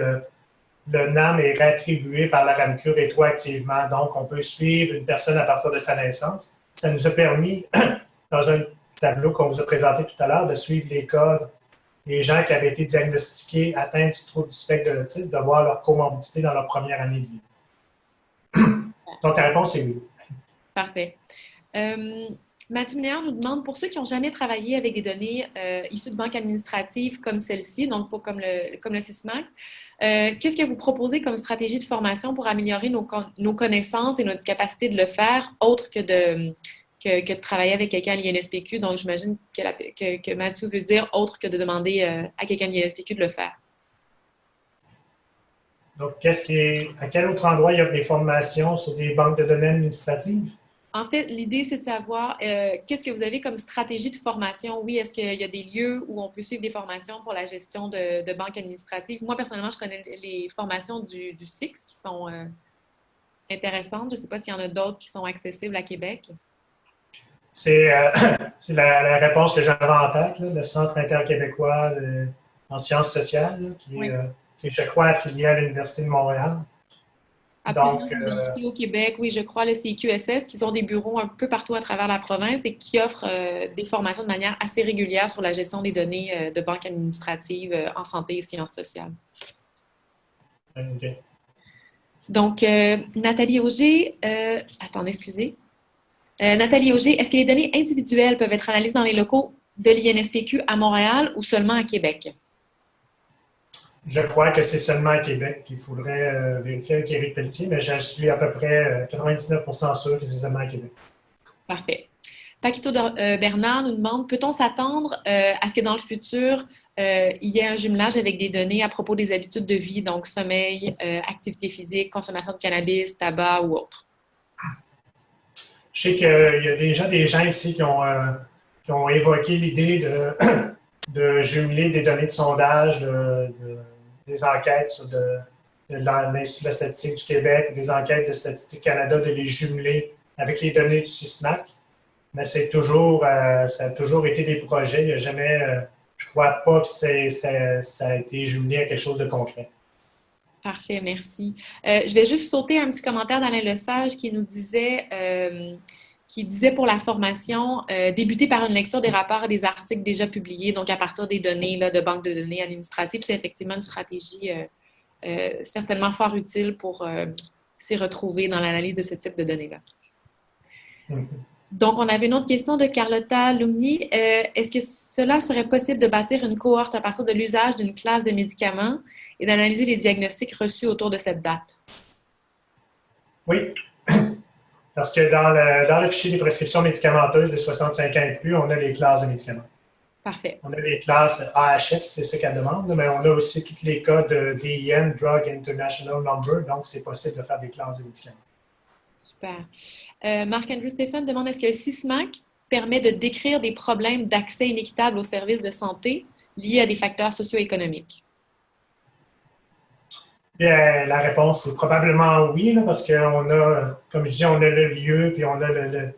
le NAM est réattribué par la RAMQ rétroactivement. Donc, on peut suivre une personne à partir de sa naissance. Ça nous a permis, dans un tableau qu'on vous a présenté tout à l'heure, de suivre les cas des gens qui avaient été diagnostiqués atteints du trouble du spectre de l'autisme, de voir leur comorbidité dans leur première année de vie. Donc, la réponse est oui.
Parfait. Mathieu Ménéard nous demande, pour ceux qui n'ont jamais travaillé avec des données issues de banques administratives comme celle-ci, donc pas comme le SISMAC, qu'est-ce que vous proposez comme stratégie de formation pour améliorer nos connaissances et notre capacité de le faire, autre que de travailler avec quelqu'un à l'INSPQ? Donc, j'imagine que Mathieu veut dire autre que de demander à quelqu'un de l'INSPQ de le faire.
Donc, à quel autre endroit il y a des formations sur des banques de données administratives?
En fait, l'idée, c'est de savoir qu'est-ce que vous avez comme stratégie de formation. Oui, est-ce qu'il y a des lieux où on peut suivre des formations pour la gestion de banques administratives? Moi, personnellement, je connais les formations du SIX qui sont intéressantes. Je ne sais pas s'il y en a d'autres qui sont accessibles à Québec.
C'est la réponse que j'avais en tête, là, le Centre interquébécois en sciences sociales, là, qui est chaque fois affilié à l'Université de Montréal.
Donc, l'université au Québec, oui, je crois, le CIQSS, qui ont des bureaux un peu partout à travers la province et qui offrent des formations de manière assez régulière sur la gestion des données de banques administratives en santé et sciences sociales.
Okay.
Donc, Nathalie Auger, attendez, excusez. Nathalie Auger, est-ce que les données individuelles peuvent être analysées dans les locaux de l'INSPQ à Montréal ou seulement à Québec?
Je crois que c'est seulement à Québec qu'il faudrait vérifier avec Éric Pelletier, mais je suis à peu près 99% sûr que c'est seulement à Québec.
Parfait. Paquito Bernard nous demande, peut-on s'attendre à ce que dans le futur, il y ait un jumelage avec des données à propos des habitudes de vie, donc sommeil, activité physique, consommation de cannabis, tabac ou autre?
Je sais qu'il y a déjà des gens ici qui ont évoqué l'idée de jumeler des données de sondage, des enquêtes sur de l'Institut de la statistique du Québec, des enquêtes de Statistique Canada, de les jumeler avec les données du SISMAC. Mais ça a toujours été des projets. Il n'y a jamais, je ne crois pas que ça a été jumelé à quelque chose de concret.
Parfait, merci. Je vais juste sauter un petit commentaire d'Alain Lesage qui nous disait, pour la formation, débuter par une lecture des rapports et des articles déjà publiés, donc à partir des données là, de banques de données administratives. C'est effectivement une stratégie certainement fort utile pour s'y retrouver dans l'analyse de ce type de données-là. Mm-hmm. Donc, on avait une autre question de Carlotta Lumni. Est-ce que cela serait possible de bâtir une cohorte à partir de l'usage d'une classe de médicaments et d'analyser les diagnostics reçus autour de cette date?
Oui, parce que dans le fichier des prescriptions médicamenteuses des 65 ans et plus, on a les classes de médicaments.
Parfait.
On a les classes AHS, c'est ce qu'elle demande, mais on a aussi tous les cas de DIN, Drug International Number, donc c'est possible de faire des classes de médicaments.
Super. Marc-Andrew Stéphane demande, est-ce que le SISMAC permet de décrire des problèmes d'accès inéquitable aux services de santé liés à des facteurs socio-économiques?
Bien, la réponse est probablement oui, là, parce qu'on a, comme je dis, on a le lieu, puis on a le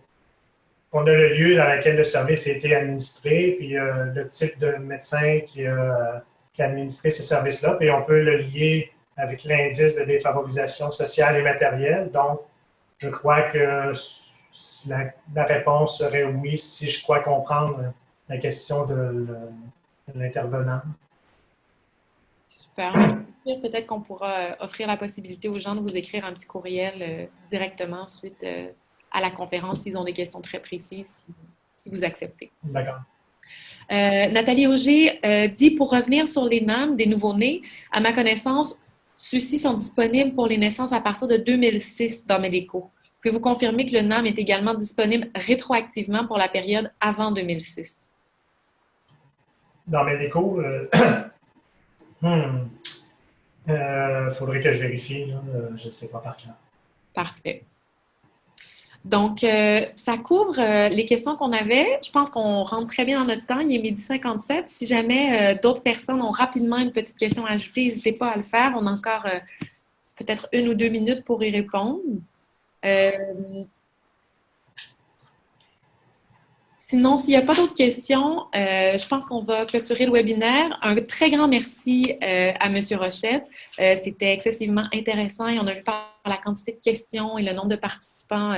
lieu dans lequel le service a été administré, puis le type de médecin qui a administré ce service-là, puis on peut le lier avec l'indice de défavorisation sociale et matérielle. Donc, je crois que la réponse serait oui si je crois comprendre la question de l'intervenant.
Super. Merci. Peut-être qu'on pourra offrir la possibilité aux gens de vous écrire un petit courriel directement suite à la conférence s'ils ont des questions très précises, si vous acceptez.
D'accord.
Nathalie Auger dit, pour revenir sur les NAM des nouveau-nés, à ma connaissance, ceux-ci sont disponibles pour les naissances à partir de 2006 dans Médico. Pouvez-vous confirmer que le NAM est également disponible rétroactivement pour la période avant 2006?
Dans Médico, faudrait que je vérifie, là. Je ne sais pas par cœur.
Parfait. Donc, ça couvre les questions qu'on avait. Je pense qu'on rentre très bien dans notre temps. Il est 12h57. Si jamais d'autres personnes ont rapidement une petite question à ajouter, n'hésitez pas à le faire. On a encore peut-être 1 ou 2 minutes pour y répondre. Sinon, s'il n'y a pas d'autres questions, je pense qu'on va clôturer le webinaire. Un très grand merci à M. Rochette. C'était excessivement intéressant et on a vu par la quantité de questions et le nombre de participants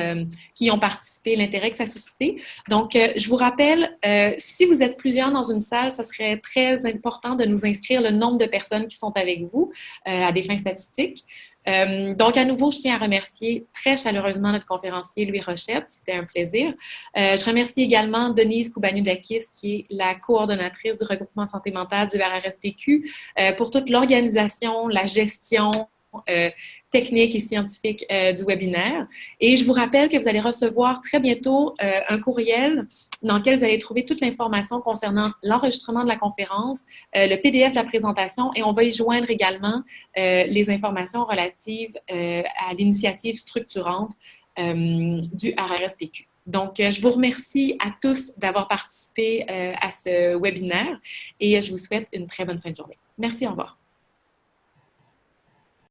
qui ont participé, l'intérêt que ça a suscité. Donc, je vous rappelle, si vous êtes plusieurs dans une salle, ça serait très important de nous inscrire le nombre de personnes qui sont avec vous à des fins statistiques. Donc, à nouveau, je tiens à remercier très chaleureusement notre conférencier Louis Rochette. C'était un plaisir. Je remercie également Denise Koubaniou-Dakis, qui est la coordonnatrice du regroupement santé mentale du RRSPQ, pour toute l'organisation, la gestion technique et scientifique du webinaire. Et je vous rappelle que vous allez recevoir très bientôt un courriel dans lequel vous allez trouver toute l'information concernant l'enregistrement de la conférence, le PDF de la présentation, et on va y joindre également les informations relatives à l'initiative structurante du RRSPQ. Donc, je vous remercie à tous d'avoir participé à ce webinaire et je vous souhaite une très bonne fin de journée. Merci, au revoir.